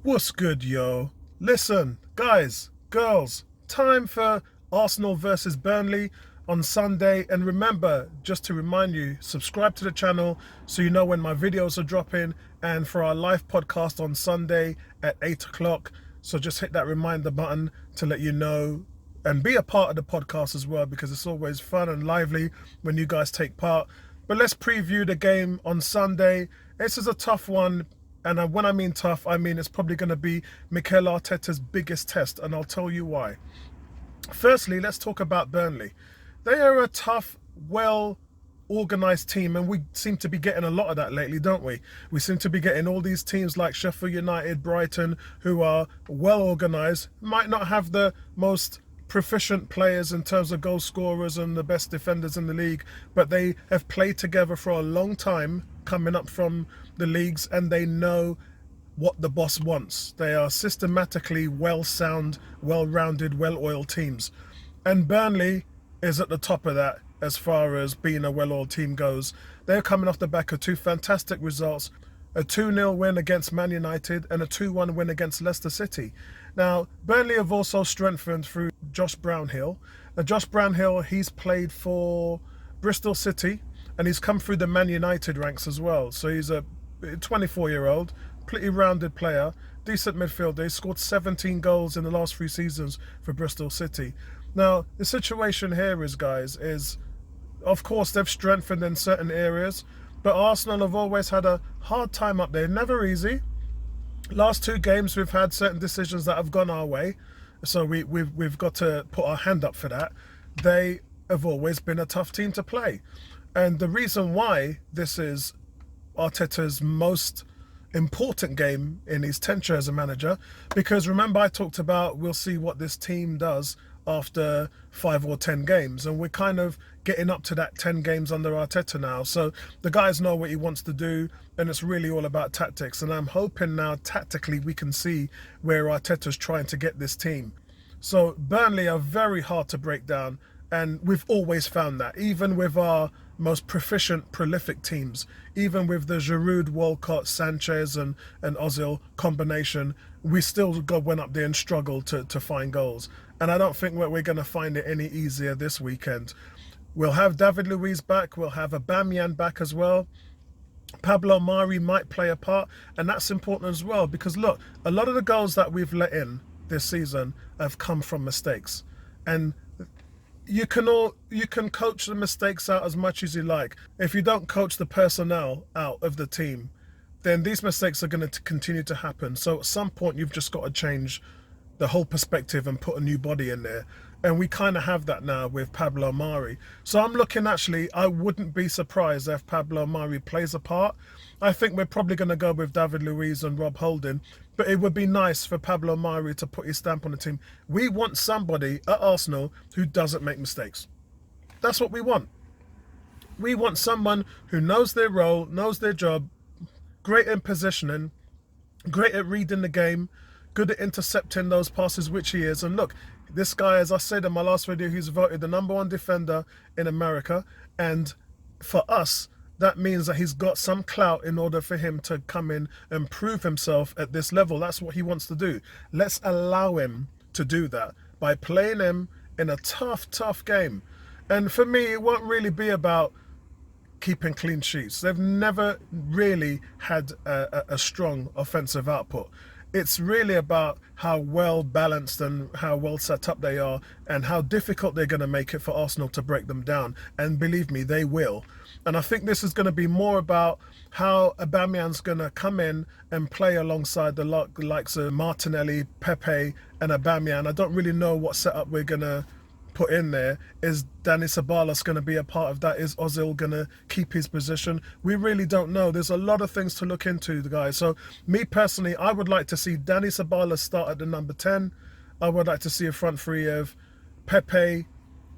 What's good, yo? Listen, guys, girls, time for Arsenal versus Burnley on Sunday. And remember, just to remind you, subscribe to the channel so you know when my videos are dropping, and for our live podcast on Sunday at 8 o'clock. So just hit that reminder button to let you know and be a part of the podcast as well, because it's always fun and lively when you guys take part. But let's preview the game on Sunday. This is a tough one. And when I mean tough, I mean it's probably going to be Mikel Arteta's biggest test, and I'll tell you why. Firstly, let's talk about Burnley. They are a tough, well-organised team, and we seem to be getting a lot of that lately, don't we? We seem to be getting all these teams like Sheffield United, Brighton, who are well-organised, might not have the most proficient players in terms of goal scorers and the best defenders in the league, but they have played together for a long time coming up from the leagues, and they know what the boss wants. They are systematically well-sound, well-rounded, well-oiled teams, and Burnley is at the top of that as far as being a well-oiled team goes. They're coming off the back of two fantastic results: a 2-0 win against Man United and a 2-1 win against Leicester City. Now, Burnley have also strengthened through Josh Brownhill. Now, Josh Brownhill, he's played for Bristol City, and he's come through the Man United ranks as well. So he's a 24-year-old, pretty rounded player, decent midfielder. He scored 17 goals in the last 3 seasons for Bristol City. Now, the situation here is, guys, of course they've strengthened in certain areas, but Arsenal have always had a hard time up there. Never easy. Last 2 games we've had certain decisions that have gone our way, so we've got to put our hand up for that. They have always been a tough team to play, and the reason why this is Arteta's most important game in his tenure as a manager, because remember I talked about we'll see what this team does after 5 or 10 games, and we're kind of getting up to that 10 games under Arteta now. So the guys know what he wants to do, and it's really all about tactics, and I'm hoping now tactically we can see where Arteta's trying to get this team. So Burnley are very hard to break down, and we've always found that, even with our most proficient, prolific teams, even with the Giroud, Walcott, Sanchez and Ozil combination, we still went up there and struggled to find goals. And I don't think we're going to find it any easier this weekend. We'll have David Luiz back, we'll have Aubameyang back as well. Pablo Mari might play a part, and that's important as well, because look, a lot of the goals that we've let in this season have come from mistakes, and you can coach the mistakes out as much as you like. If you don't coach the personnel out of the team, then these mistakes are going to continue to happen. So at some point you've just got to change the whole perspective and put a new body in there. And we kind of have that now with Pablo Mari. So I'm looking, actually, I wouldn't be surprised if Pablo Mari plays a part. I think we're probably going to go with David Luiz and Rob Holding, but it would be nice for Pablo Mari to put his stamp on the team. We want somebody at Arsenal who doesn't make mistakes. That's what we want. We want someone who knows their role, knows their job, great in positioning, great at reading the game, good at intercepting those passes, which he is. And look, this guy, as I said in my last video, he's voted the #1 defender in America. And for us, that means that he's got some clout in order for him to come in and prove himself at this level. That's what he wants to do. Let's allow him to do that by playing him in a tough game. And for me, it won't really be about keeping clean sheets. They've never really had a strong offensive output. It's really about how well balanced and how well set up they are, and how difficult they're going to make it for Arsenal to break them down. And believe me, they will. And I think this is going to be more about how Aubameyang's going to come in and play alongside the likes of Martinelli, Pepe and Aubameyang. I don't really know what setup we're going to put in there. Is Dani Ceballos going to be a part of that? Is Ozil going to keep his position? We really don't know. There's a lot of things to look into, guys. So me personally, I would like to see Dani Ceballos start at the number 10. I would like to see a front three of Pepe,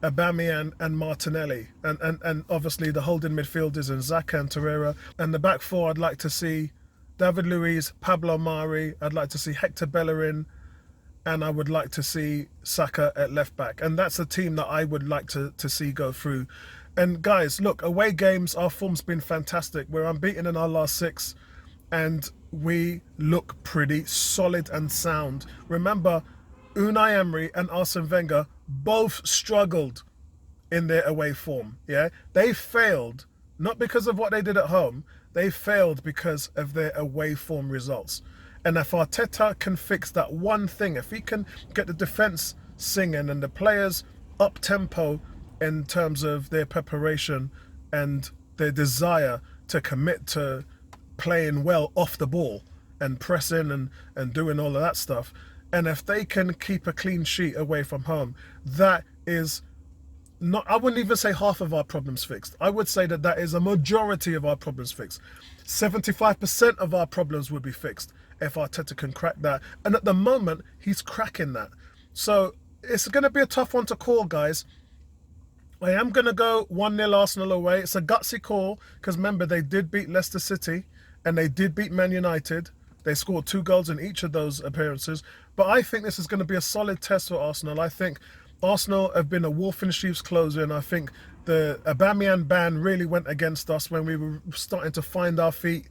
Aubameyang and Martinelli, and obviously the holding midfielders in Xhaka and Torreira. And the back four, I'd like to see David Luiz, Pablo Mari, I'd like to see Hector Bellerin, and I would like to see Saka at left back. And that's a team that I would like to see go through. And guys, look, away games, our form's been fantastic. We're unbeaten in our last 6. and we look pretty solid and sound. Remember, Unai Emery and Arsene Wenger both struggled in their away form. Yeah, they failed not because of what they did at home. They failed because of their away form results. And if Arteta can fix that one thing, if he can get the defense singing and the players up tempo in terms of their preparation and their desire to commit to playing well off the ball and pressing and doing all of that stuff, and if they can keep a clean sheet away from home, that is not, I wouldn't even say half of our problems fixed. I would say that that is a majority of our problems fixed. 75% of our problems would be fixed if Arteta can crack that. And at the moment, he's cracking that. So it's going to be a tough one to call, guys. I am going to go 1-0 Arsenal away. It's a gutsy call because remember, they did beat Leicester City and they did beat Man United. They scored 2 goals in each of those appearances. But I think this is going to be a solid test for Arsenal. I think Arsenal have been a wolf in sheep's clothing. I think the Aubameyang ban really went against us when we were starting to find our feet.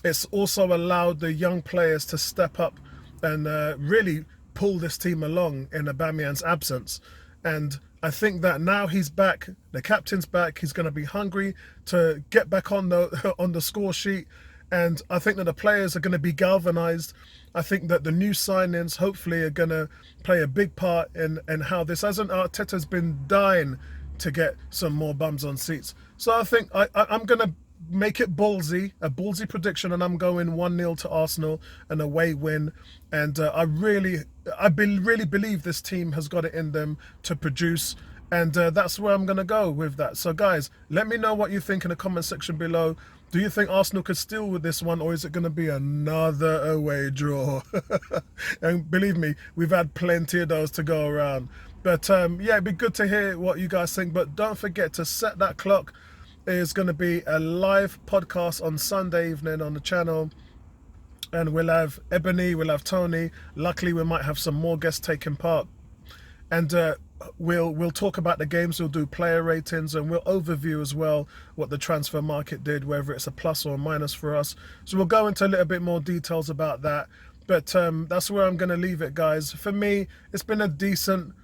It's also allowed the young players to step up and really pull this team along in Aubameyang's absence. And I think that now he's back, the captain's back, he's going to be hungry to get back on the score sheet. And I think that the players are going to be galvanized. I think that the new signings hopefully are going to play a big part in how this, as Arteta's been dying to get some more bums on seats. So I think I'm going to make it ballsy, a ballsy prediction, and I'm going 1-0 to Arsenal, an away win. And I really believe this team has got it in them to produce. And that's where I'm going to go with that. So guys, let me know what you think in the comment section below. Do you think Arsenal could steal with this one, or is it going to be another away draw? And believe me, we've had plenty of those to go around. But yeah, it'd be good to hear what you guys think. But don't forget to set that clock. There's going to be a live podcast on Sunday evening on the channel. And we'll have Ebony, we'll have Tony. Luckily, we might have some more guests taking part. And we'll talk about the games, we'll do player ratings, and we'll overview as well what the transfer market did, whether it's a plus or a minus for us. So we'll go into a little bit more details about that. But that's where I'm going to leave it, guys. For me, it's been a decent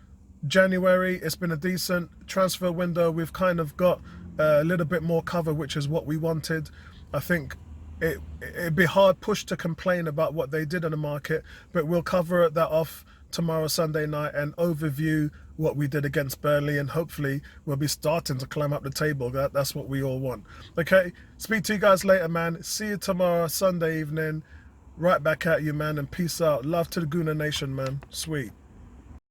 January. It's been a decent transfer window. We've kind of got a little bit more cover, which is what we wanted. I think it'd be hard push to complain about what they did in the market, but we'll cover that off tomorrow, Sunday night, and overview what we did against Burnley, and hopefully we'll be starting to climb up the table. That's what we all want. Okay, speak to you guys later, man. See you tomorrow, Sunday evening. Right back at you, man, and peace out. Love to the Gooner Nation, man. Sweet.